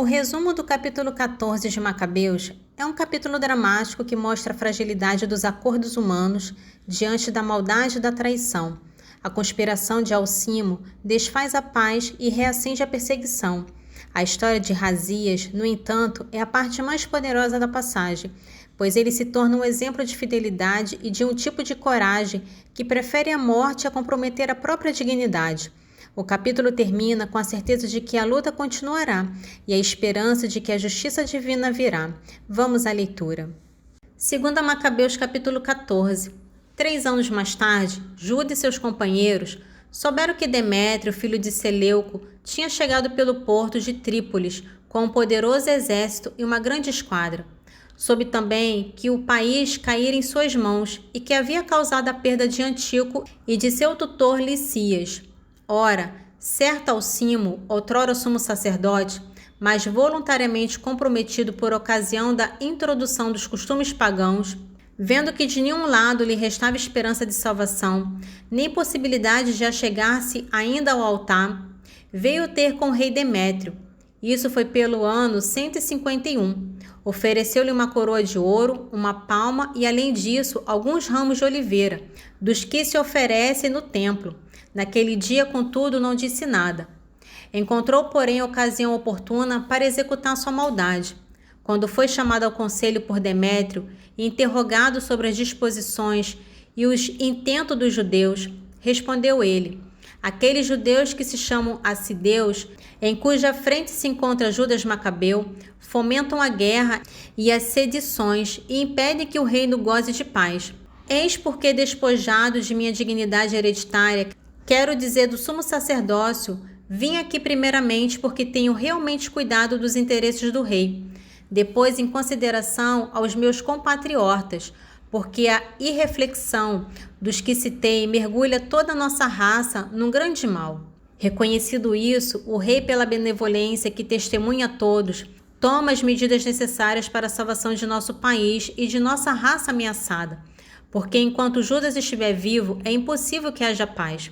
resumo do capítulo 14 de Macabeus é um capítulo dramático que mostra a fragilidade dos acordos humanos diante da maldade e da traição. A conspiração de Alcimo desfaz a paz e reacende a perseguição. A história de Razias, no entanto, é a parte mais poderosa da passagem, pois ele se torna um exemplo de fidelidade e de um tipo de coragem que prefere a morte a comprometer a própria dignidade. O capítulo termina com a certeza de que a luta continuará e a esperança de que a justiça divina virá. Vamos à leitura. 2 Macabeus capítulo 14. 3 anos mais tarde, Juda e seus companheiros souberam que Demétrio, filho de Seleuco, tinha chegado pelo porto de Trípolis com um poderoso exército e uma grande esquadra. Soube também que o país caíra em suas mãos e que havia causado a perda de Antíoco e de seu tutor Licias. Ora, certo Alcimo, outrora sumo sacerdote, mas voluntariamente comprometido por ocasião da introdução dos costumes pagãos, vendo que de nenhum lado lhe restava esperança de salvação, nem possibilidade de achegar-se ainda ao altar, veio ter com o rei Demétrio. Isso foi pelo ano 151. Ofereceu-lhe uma coroa de ouro, uma palma e, além disso, alguns ramos de oliveira, dos que se oferecem no templo. Naquele dia, contudo, não disse nada. Encontrou, porém, a ocasião oportuna para executar sua maldade. Quando foi chamado ao conselho por Demétrio e interrogado sobre as disposições e os intentos dos judeus, respondeu ele: aqueles judeus que se chamam assideus, em cuja frente se encontra Judas Macabeu, fomentam a guerra e as sedições e impedem que o reino goze de paz. Eis porque, despojado de minha dignidade hereditária, quero dizer do sumo sacerdócio, vim aqui primeiramente porque tenho realmente cuidado dos interesses do rei. Depois, em consideração aos meus compatriotas, porque a irreflexão dos que citei mergulha toda a nossa raça num grande mal. Reconhecido isso, o rei, pela benevolência que testemunha a todos, toma as medidas necessárias para a salvação de nosso país e de nossa raça ameaçada, porque enquanto Judas estiver vivo, é impossível que haja paz.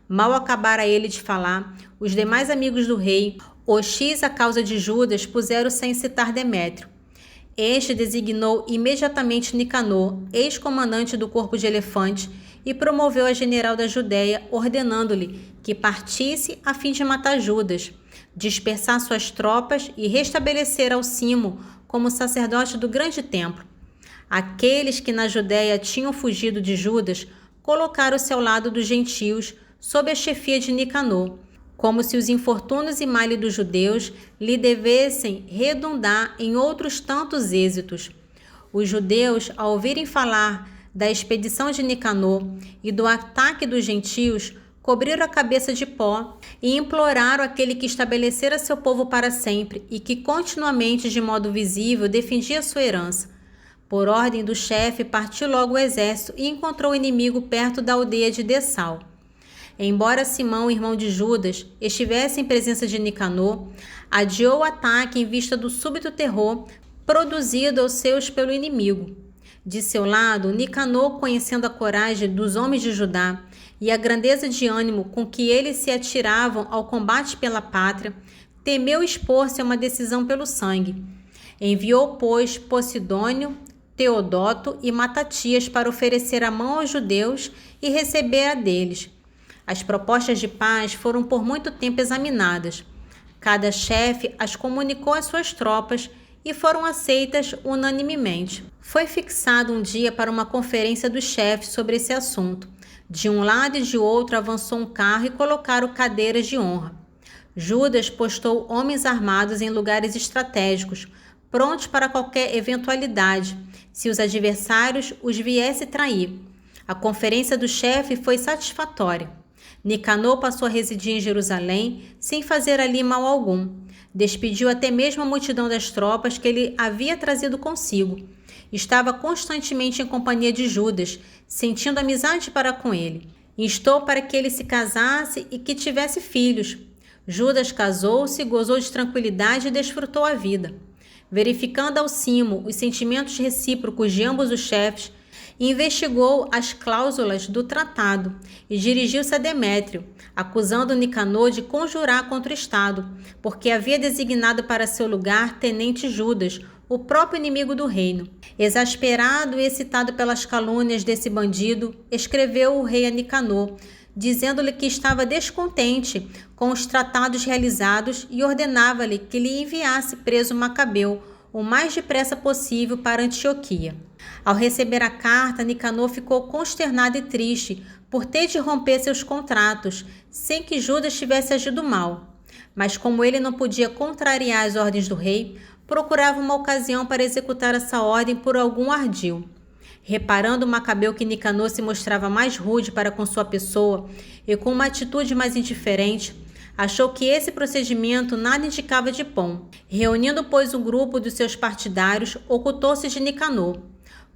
Mal acabara ele de falar, os demais amigos do rei, hostis à causa de Judas, puseram-se a incitar Demétrio. Este designou imediatamente Nicanor, ex-comandante do corpo de elefante, e promoveu a general da Judéia, ordenando-lhe que partisse a fim de matar Judas, dispersar suas tropas e restabelecer Alcimo como sacerdote do grande templo. Aqueles que na Judéia tinham fugido de Judas colocaram-se ao lado dos gentios, sob a chefia de Nicanor, como se os infortúnios e males dos judeus lhe devessem redundar em outros tantos êxitos. Os judeus, ao ouvirem falar da expedição de Nicanor e do ataque dos gentios, cobriram a cabeça de pó e imploraram aquele que estabelecera seu povo para sempre e que continuamente, de modo visível, defendia sua herança. Por ordem do chefe, partiu logo o exército e encontrou o inimigo perto da aldeia de Dessal. Embora Simão, irmão de Judas, estivesse em presença de Nicanor, adiou o ataque em vista do súbito terror produzido aos seus pelo inimigo. De seu lado, Nicanor, conhecendo a coragem dos homens de Judá e a grandeza de ânimo com que eles se atiravam ao combate pela pátria, temeu expor-se a uma decisão pelo sangue. Enviou, pois, Posidônio, Teodoto e Matatias para oferecer a mão aos judeus e receber a deles. As propostas de paz foram por muito tempo examinadas. Cada chefe as comunicou às suas tropas e foram aceitas unanimemente. Foi fixado um dia para uma conferência dos chefes sobre esse assunto. De um lado e de outro avançou um carro e colocaram cadeiras de honra. Judas postou homens armados em lugares estratégicos, prontos para qualquer eventualidade, se os adversários os viessem trair. A conferência do chefe foi satisfatória. Nicanor passou a residir em Jerusalém sem fazer ali mal algum. Despediu até mesmo a multidão das tropas que ele havia trazido consigo. Estava constantemente em companhia de Judas, sentindo amizade para com ele. Instou para que ele se casasse e que tivesse filhos. Judas casou-se, gozou de tranquilidade e desfrutou a vida. Verificando Alcimo os sentimentos recíprocos de ambos os chefes, investigou as cláusulas do tratado e dirigiu-se a Demétrio, acusando Nicanor de conjurar contra o Estado, porque havia designado para seu lugar tenente Judas, o próprio inimigo do reino. Exasperado e excitado pelas calúnias desse bandido, escreveu o rei a Nicanor, dizendo-lhe que estava descontente com os tratados realizados e ordenava-lhe que lhe enviasse preso Macabeu o mais depressa possível para Antioquia. Ao receber a carta, Nicanor ficou consternado e triste por ter de romper seus contratos, sem que Judas tivesse agido mal. Mas como ele não podia contrariar as ordens do rei, procurava uma ocasião para executar essa ordem por algum ardil. Reparando Macabeu que Nicanor se mostrava mais rude para com sua pessoa e com uma atitude mais indiferente, achou que esse procedimento nada indicava de bom. Reunindo, pois, o grupo dos seus partidários, ocultou-se de Nicanor.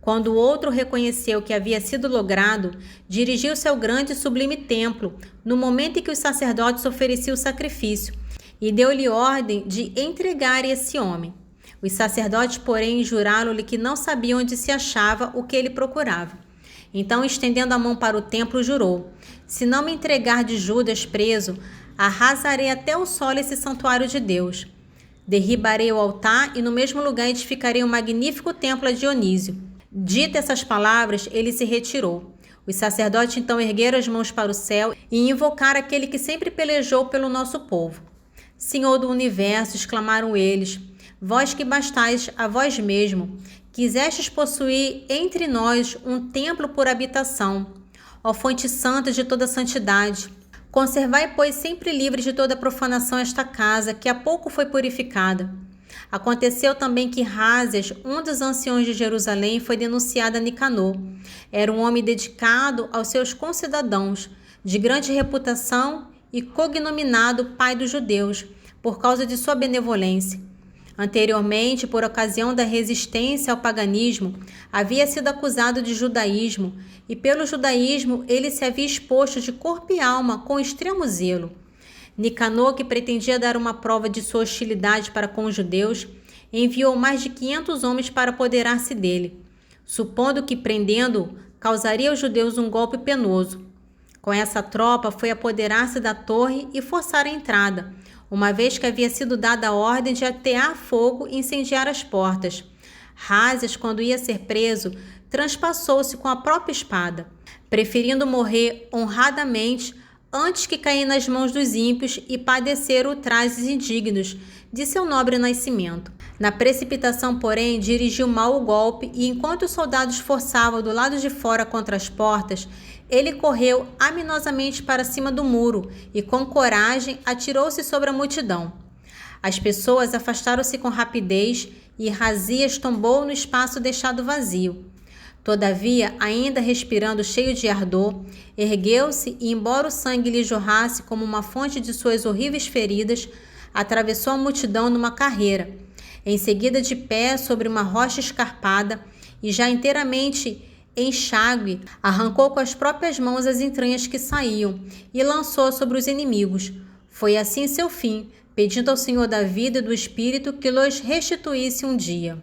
Quando o outro reconheceu o que havia sido logrado, dirigiu-se ao grande e sublime templo, no momento em que os sacerdotes ofereciam o sacrifício, e deu-lhe ordem de entregar esse homem. Os sacerdotes, porém, juraram-lhe que não sabiam onde se achava o que ele procurava. Então, estendendo a mão para o templo, jurou: se não me entregar de Judas preso, arrasarei até o solo esse santuário de Deus. Derribarei o altar e no mesmo lugar edificarei um magnífico templo a Dionísio. Dita essas palavras, ele se retirou. Os sacerdotes então ergueram as mãos para o céu e invocaram aquele que sempre pelejou pelo nosso povo. Senhor do universo, exclamaram eles, vós que bastais a vós mesmo, quisestes possuir entre nós um templo por habitação. Ó fonte santa de toda santidade, conservai, pois, sempre livre de toda profanação esta casa, que há pouco foi purificada. Aconteceu também que Rásias, um dos anciões de Jerusalém, foi denunciado a Nicanor. Era um homem dedicado aos seus concidadãos, de grande reputação e cognominado pai dos judeus, por causa de sua benevolência. Anteriormente, por ocasião da resistência ao paganismo, havia sido acusado de judaísmo, e pelo judaísmo ele se havia exposto de corpo e alma com extremo zelo. Nicanor, que pretendia dar uma prova de sua hostilidade para com os judeus, enviou mais de 500 homens para apoderar-se dele, supondo que, prendendo-o, causaria aos judeus um golpe penoso. Com essa tropa, foi apoderar-se da torre e forçar a entrada, uma vez que havia sido dada a ordem de atear fogo e incendiar as portas. Rásias, quando ia ser preso, transpassou-se com a própria espada, preferindo morrer honradamente antes que cair nas mãos dos ímpios e padecer ultrajes indignos de seu nobre nascimento. Na precipitação, porém, dirigiu mal o golpe e, enquanto os soldados forçavam do lado de fora contra as portas, ele correu aminosamente para cima do muro e, com coragem, atirou-se sobre a multidão. As pessoas afastaram-se com rapidez e Rásias tombou no espaço deixado vazio. Todavia, ainda respirando cheio de ardor, ergueu-se e, embora o sangue lhe jorrasse como uma fonte de suas horríveis feridas, atravessou a multidão numa carreira. Em seguida, de pé sobre uma rocha escarpada e já inteiramente enxágue, arrancou com as próprias mãos as entranhas que saíam e lançou sobre os inimigos. Foi assim seu fim, pedindo ao Senhor da vida e do Espírito que lhes restituísse um dia.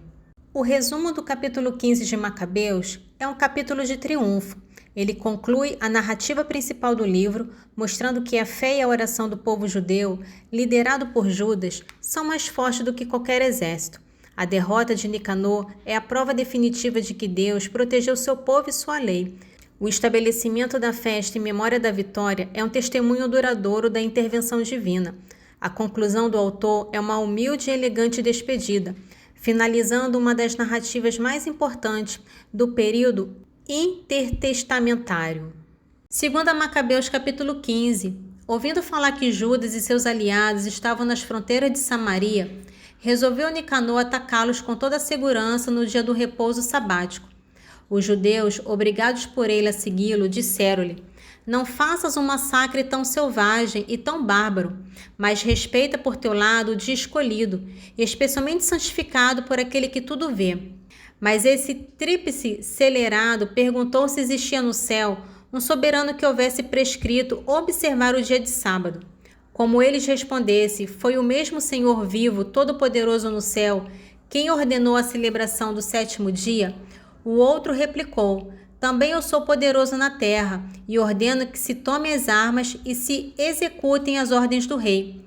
O resumo do capítulo 15 de Macabeus é um capítulo de triunfo. Ele conclui a narrativa principal do livro, mostrando que a fé e a oração do povo judeu, liderado por Judas, são mais fortes do que qualquer exército. A derrota de Nicanor é a prova definitiva de que Deus protegeu seu povo e sua lei. O estabelecimento da festa em memória da vitória é um testemunho duradouro da intervenção divina. A conclusão do autor é uma humilde e elegante despedida, finalizando uma das narrativas mais importantes do período intertestamentário. Segundo Macabeus capítulo 15, ouvindo falar que Judas e seus aliados estavam nas fronteiras de Samaria, resolveu Nicanor atacá-los com toda a segurança no dia do repouso sabático. Os judeus, obrigados por ele a segui-lo, disseram-lhe: não faças um massacre tão selvagem e tão bárbaro, mas respeita por teu lado o dia escolhido, e especialmente santificado por aquele que tudo vê. Mas esse tríplice celerado perguntou se existia no céu um soberano que houvesse prescrito observar o dia de sábado. Como eles respondesse, foi o mesmo Senhor vivo, todo-poderoso no céu, quem ordenou a celebração do sétimo dia, o outro replicou: também eu sou poderoso na terra e ordeno que se tomem as armas e se executem as ordens do rei.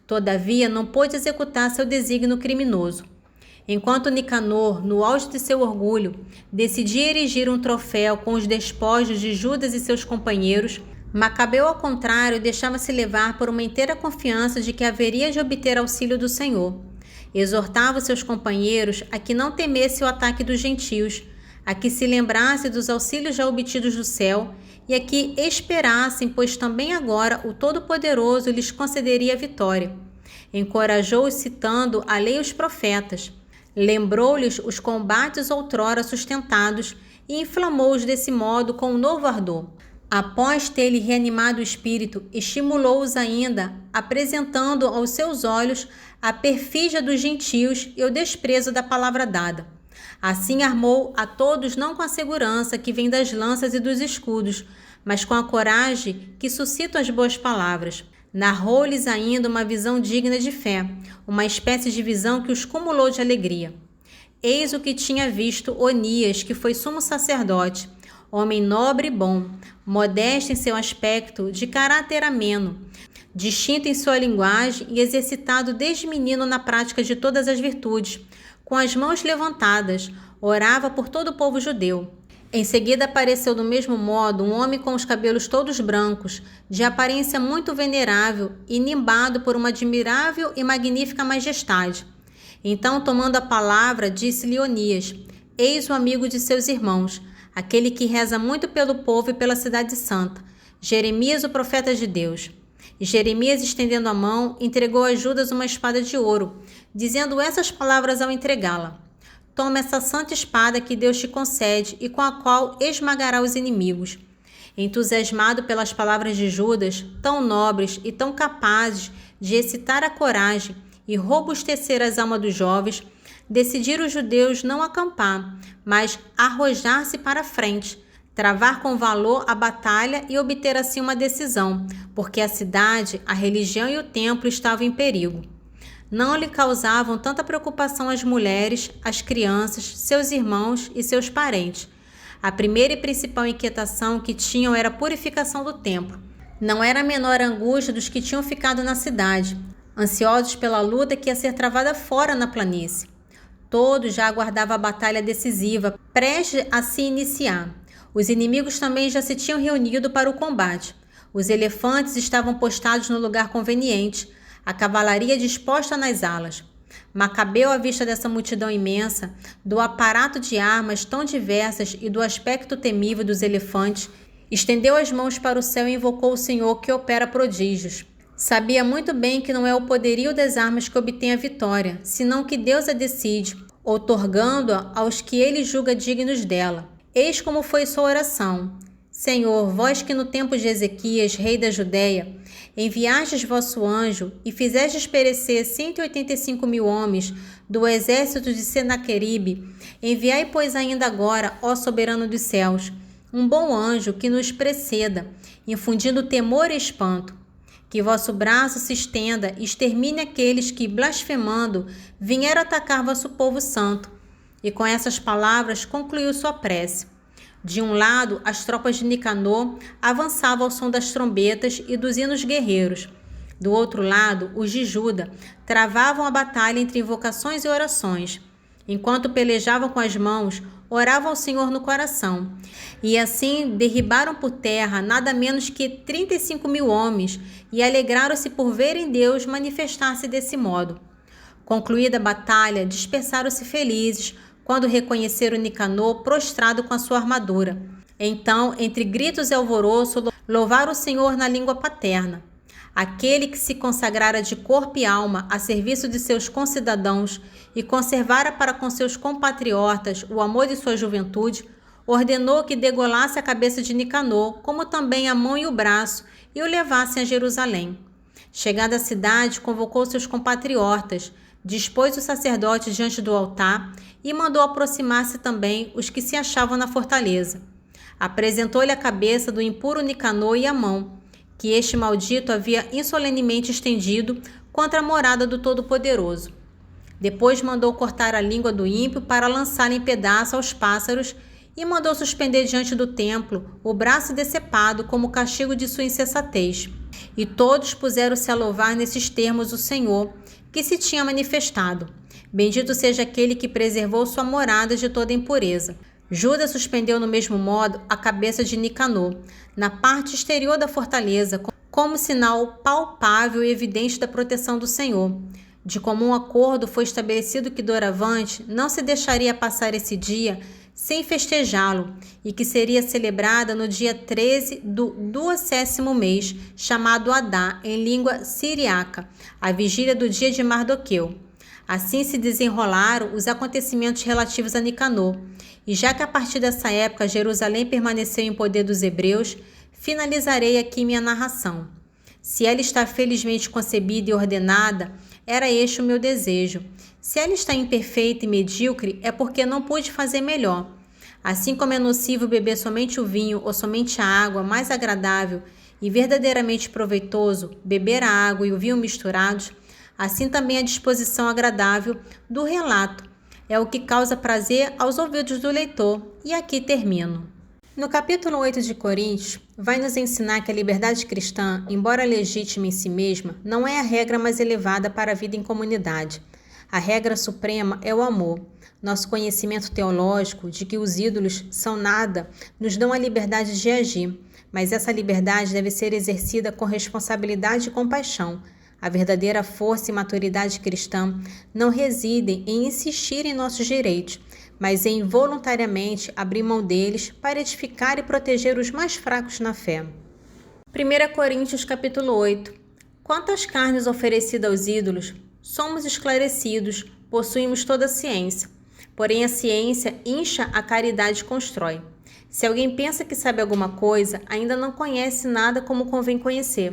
Todavia, não pôde executar seu desígnio criminoso. Enquanto Nicanor, no auge de seu orgulho, decidia erigir um troféu com os despojos de Judas e seus companheiros, Macabeu, ao contrário, deixava-se levar por uma inteira confiança de que haveria de obter auxílio do Senhor. Exortava seus companheiros a que não temesse o ataque dos gentios, a que se lembrasse dos auxílios já obtidos do céu e a que esperassem, pois também agora o Todo-Poderoso lhes concederia a vitória. Encorajou-os citando a lei e os profetas. Lembrou-lhes os combates outrora sustentados e inflamou-os desse modo com um novo ardor. Após ter-lhe reanimado o espírito, estimulou-os ainda, apresentando aos seus olhos a perfídia dos gentios e o desprezo da palavra dada. Assim armou a todos não com a segurança que vem das lanças e dos escudos, mas com a coragem que suscitam as boas palavras. Narrou-lhes ainda uma visão digna de fé, uma espécie de visão que os cumulou de alegria. Eis o que tinha visto Onias, que foi sumo sacerdote, homem nobre e bom, modesto em seu aspecto, de caráter ameno, distinto em sua linguagem e exercitado desde menino na prática de todas as virtudes. Com as mãos levantadas, orava por todo o povo judeu. Em seguida apareceu do mesmo modo um homem com os cabelos todos brancos, de aparência muito venerável e nimbado por uma admirável e magnífica majestade. Então, tomando a palavra, disse-lhe Onias: eis o amigo de seus irmãos, aquele que reza muito pelo povo e pela cidade santa, Jeremias, o profeta de Deus. E Jeremias, estendendo a mão, entregou a Judas uma espada de ouro, dizendo essas palavras ao entregá-la: toma essa santa espada que Deus te concede e com a qual esmagará os inimigos. Entusiasmado pelas palavras de Judas, tão nobres e tão capazes de excitar a coragem e robustecer as almas dos jovens, decidiram os judeus não acampar, mas arrojar-se para a frente, travar com valor a batalha e obter assim uma decisão, porque a cidade, a religião e o templo estavam em perigo. Não lhe causavam tanta preocupação as mulheres, as crianças, seus irmãos e seus parentes. A primeira e principal inquietação que tinham era a purificação do templo. Não era a menor angústia dos que tinham ficado na cidade, ansiosos pela luta que ia ser travada fora na planície. Todos já aguardavam a batalha decisiva, prestes a se iniciar. Os inimigos também já se tinham reunido para o combate. Os elefantes estavam postados no lugar conveniente, a cavalaria disposta nas alas. Macabeu, à vista dessa multidão imensa, do aparato de armas tão diversas e do aspecto temível dos elefantes, estendeu as mãos para o céu e invocou o Senhor que opera prodígios. Sabia muito bem que não é o poderio das armas que obtém a vitória, senão que Deus a decide, outorgando-a aos que ele julga dignos dela. Eis como foi sua oração: Senhor, vós que no tempo de Ezequias, rei da Judéia, enviastes vosso anjo e fizestes perecer 185.000 homens do exército de Senaqueribe, enviai, pois, ainda agora, ó soberano dos céus, um bom anjo que nos preceda, infundindo temor e espanto. Que vosso braço se estenda e extermine aqueles que, blasfemando, vieram atacar vosso povo santo. E com essas palavras concluiu sua prece. De um lado, as tropas de Nicanor avançavam ao som das trombetas e dos hinos guerreiros. Do outro lado, os de Juda travavam a batalha entre invocações e orações. Enquanto pelejavam com as mãos, oravam ao Senhor no coração. E assim derribaram por terra nada menos que 35.000 homens e alegraram-se por verem Deus manifestar-se desse modo. Concluída a batalha, dispersaram-se felizes quando reconheceram Nicanor prostrado com a sua armadura. Então, entre gritos e alvoroço, louvaram o Senhor na língua paterna. Aquele que se consagrara de corpo e alma a serviço de seus concidadãos e conservara para com seus compatriotas o amor de sua juventude, ordenou que degolasse a cabeça de Nicanor, como também a mão e o braço, e o levassem a Jerusalém. Chegada à cidade, convocou seus compatriotas, dispôs os sacerdotes diante do altar e mandou aproximar-se também os que se achavam na fortaleza. Apresentou-lhe a cabeça do impuro Nicanor e a mão, que este maldito havia insolenemente estendido contra a morada do Todo-Poderoso. Depois mandou cortar a língua do ímpio para lançá-la em pedaços aos pássaros e mandou suspender diante do templo o braço decepado como castigo de sua insensatez. E todos puseram-se a louvar nesses termos o Senhor, que se tinha manifestado. Bendito seja aquele que preservou sua morada de toda impureza. Judas suspendeu no mesmo modo a cabeça de Nicanor, na parte exterior da fortaleza, como sinal palpável e evidente da proteção do Senhor. De comum acordo foi estabelecido que doravante não se deixaria passar esse dia sem festejá-lo, e que seria celebrada no dia 13 do 12º mês, chamado Adá, em língua siriaca, a vigília do dia de Mardoqueu. Assim se desenrolaram os acontecimentos relativos a Nicanor, e já que a partir dessa época Jerusalém permaneceu em poder dos hebreus, finalizarei aqui minha narração. Se ela está felizmente concebida e ordenada, era este o meu desejo. Se ela está imperfeita e medíocre, é porque não pude fazer melhor. Assim como é nocivo beber somente o vinho ou somente a água, mais agradável e verdadeiramente proveitoso beber a água e o vinho misturados, assim também a disposição agradável do relato é o que causa prazer aos ouvidos do leitor. E aqui termino. No capítulo 8 de Coríntios, vai nos ensinar que a liberdade cristã, embora legítima em si mesma, não é a regra mais elevada para a vida em comunidade. A regra suprema é o amor. Nosso conhecimento teológico de que os ídolos são nada nos dão a liberdade de agir, mas essa liberdade deve ser exercida com responsabilidade e compaixão. A verdadeira força e maturidade cristã não residem em insistir em nossos direitos, mas em voluntariamente abrir mão deles para edificar e proteger os mais fracos na fé. 1 Coríntios capítulo 8. Quanto às carnes oferecidas aos ídolos, somos esclarecidos, possuímos toda a ciência. Porém, a ciência incha, a caridade constrói. Se alguém pensa que sabe alguma coisa, ainda não conhece nada como convém conhecer.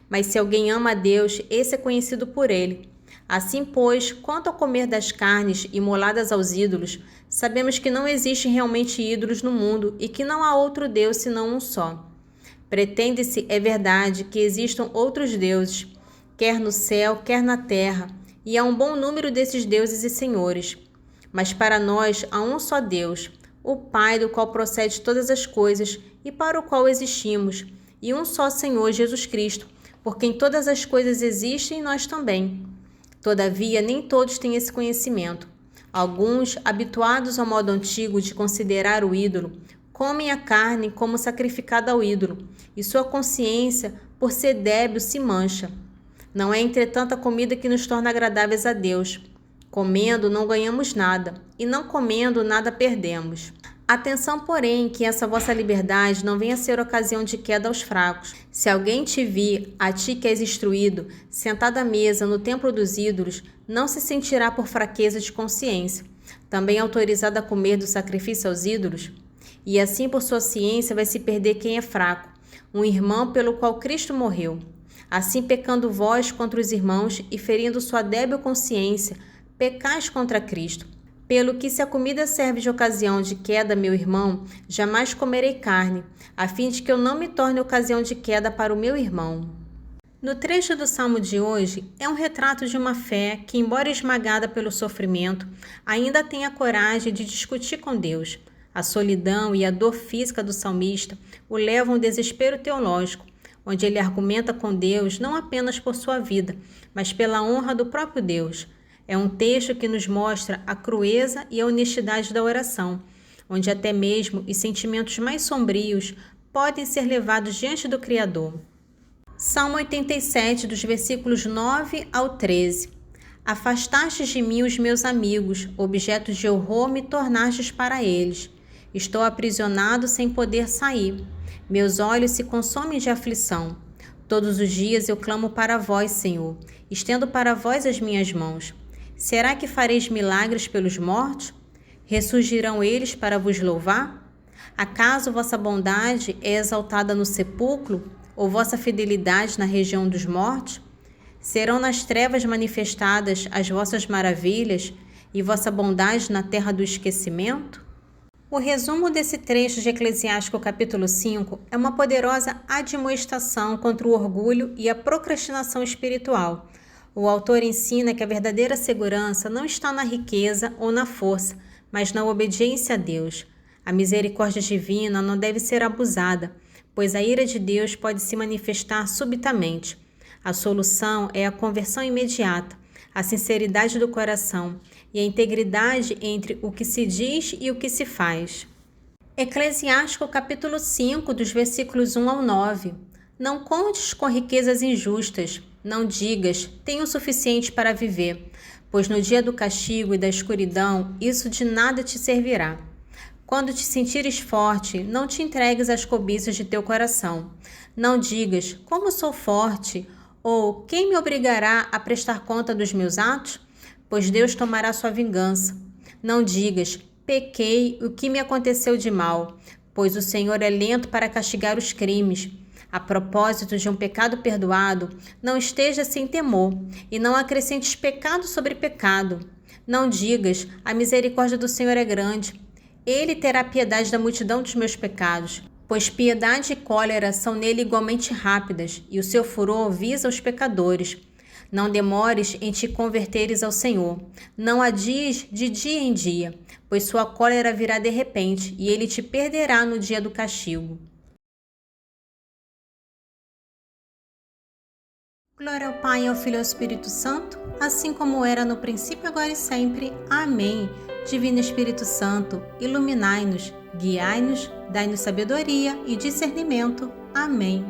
Mas se alguém ama a Deus, esse é conhecido por ele. Assim, pois, quanto ao comer das carnes imoladas aos ídolos, sabemos que não existem realmente ídolos no mundo e que não há outro Deus senão um só. Pretende-se, é verdade, que existam outros deuses, quer no céu, quer na terra, e há um bom número desses deuses e senhores. Mas para nós há um só Deus, o Pai do qual procede todas as coisas e para o qual existimos, e um só Senhor Jesus Cristo, por quem todas as coisas existem e nós também. Todavia, nem todos têm esse conhecimento. Alguns, habituados ao modo antigo de considerar o ídolo, comem a carne como sacrificada ao ídolo, e sua consciência, por ser débil, se mancha. Não é, entretanto, a comida que nos torna agradáveis a Deus. Comendo, não ganhamos nada, e não comendo, nada perdemos. Atenção, porém, que essa vossa liberdade não venha a ser ocasião de queda aos fracos. Se alguém te vir, a ti que és instruído, sentado à mesa no templo dos ídolos, não se sentirá por fraqueza de consciência, também autorizado a comer do sacrifício aos ídolos? E assim por sua ciência vai se perder quem é fraco, um irmão pelo qual Cristo morreu. Assim, pecando vós contra os irmãos e ferindo sua débil consciência, pecais contra Cristo. Pelo que, se a comida serve de ocasião de queda, meu irmão, jamais comerei carne, a fim de que eu não me torne ocasião de queda para o meu irmão. No trecho do Salmo de hoje, é um retrato de uma fé que, embora esmagada pelo sofrimento, ainda tem a coragem de discutir com Deus. A solidão e a dor física do salmista o levam ao desespero teológico, onde ele argumenta com Deus não apenas por sua vida, mas pela honra do próprio Deus. É um texto que nos mostra a crueza e a honestidade da oração, onde até mesmo os sentimentos mais sombrios podem ser levados diante do Criador. Salmo 87, dos versículos 9 ao 13. Afastastes de mim os meus amigos, objetos de horror me tornastes para eles. Estou aprisionado sem poder sair. Meus olhos se consomem de aflição. Todos os dias eu clamo para vós, Senhor. Estendo para vós as minhas mãos. Será que fareis milagres pelos mortos? Ressurgirão eles para vos louvar? Acaso vossa bondade é exaltada no sepulcro, ou vossa fidelidade na região dos mortos? Serão nas trevas manifestadas as vossas maravilhas e vossa bondade na terra do esquecimento? O resumo desse trecho de Eclesiástico capítulo 5 é uma poderosa admoestação contra o orgulho e a procrastinação espiritual. O autor ensina que a verdadeira segurança não está na riqueza ou na força, mas na obediência a Deus. A misericórdia divina não deve ser abusada, pois a ira de Deus pode se manifestar subitamente. A solução é a conversão imediata, a sinceridade do coração e a integridade entre o que se diz e o que se faz. Eclesiástico capítulo 5, dos versículos 1 ao 9. Não contes com riquezas injustas, não digas, tenho o suficiente para viver, pois no dia do castigo e da escuridão isso de nada te servirá. Quando te sentires forte, não te entregues às cobiças de teu coração. Não digas, como sou forte, ou quem me obrigará a prestar conta dos meus atos? Pois Deus tomará sua vingança. Não digas, pequei, o que me aconteceu de mal, pois o Senhor é lento para castigar os crimes. A propósito de um pecado perdoado, não esteja sem temor, e não acrescentes pecado sobre pecado. Não digas, a misericórdia do Senhor é grande. Ele terá piedade da multidão dos meus pecados, pois piedade e cólera são nele igualmente rápidas, e o seu furor visa os pecadores. Não demores em te converteres ao Senhor. Não adies de dia em dia, pois sua cólera virá de repente, e ele te perderá no dia do castigo. Glória ao Pai, ao Filho e ao Espírito Santo, assim como era no princípio, agora e sempre. Amém. Divino Espírito Santo, iluminai-nos, guiai-nos, dai-nos sabedoria e discernimento. Amém.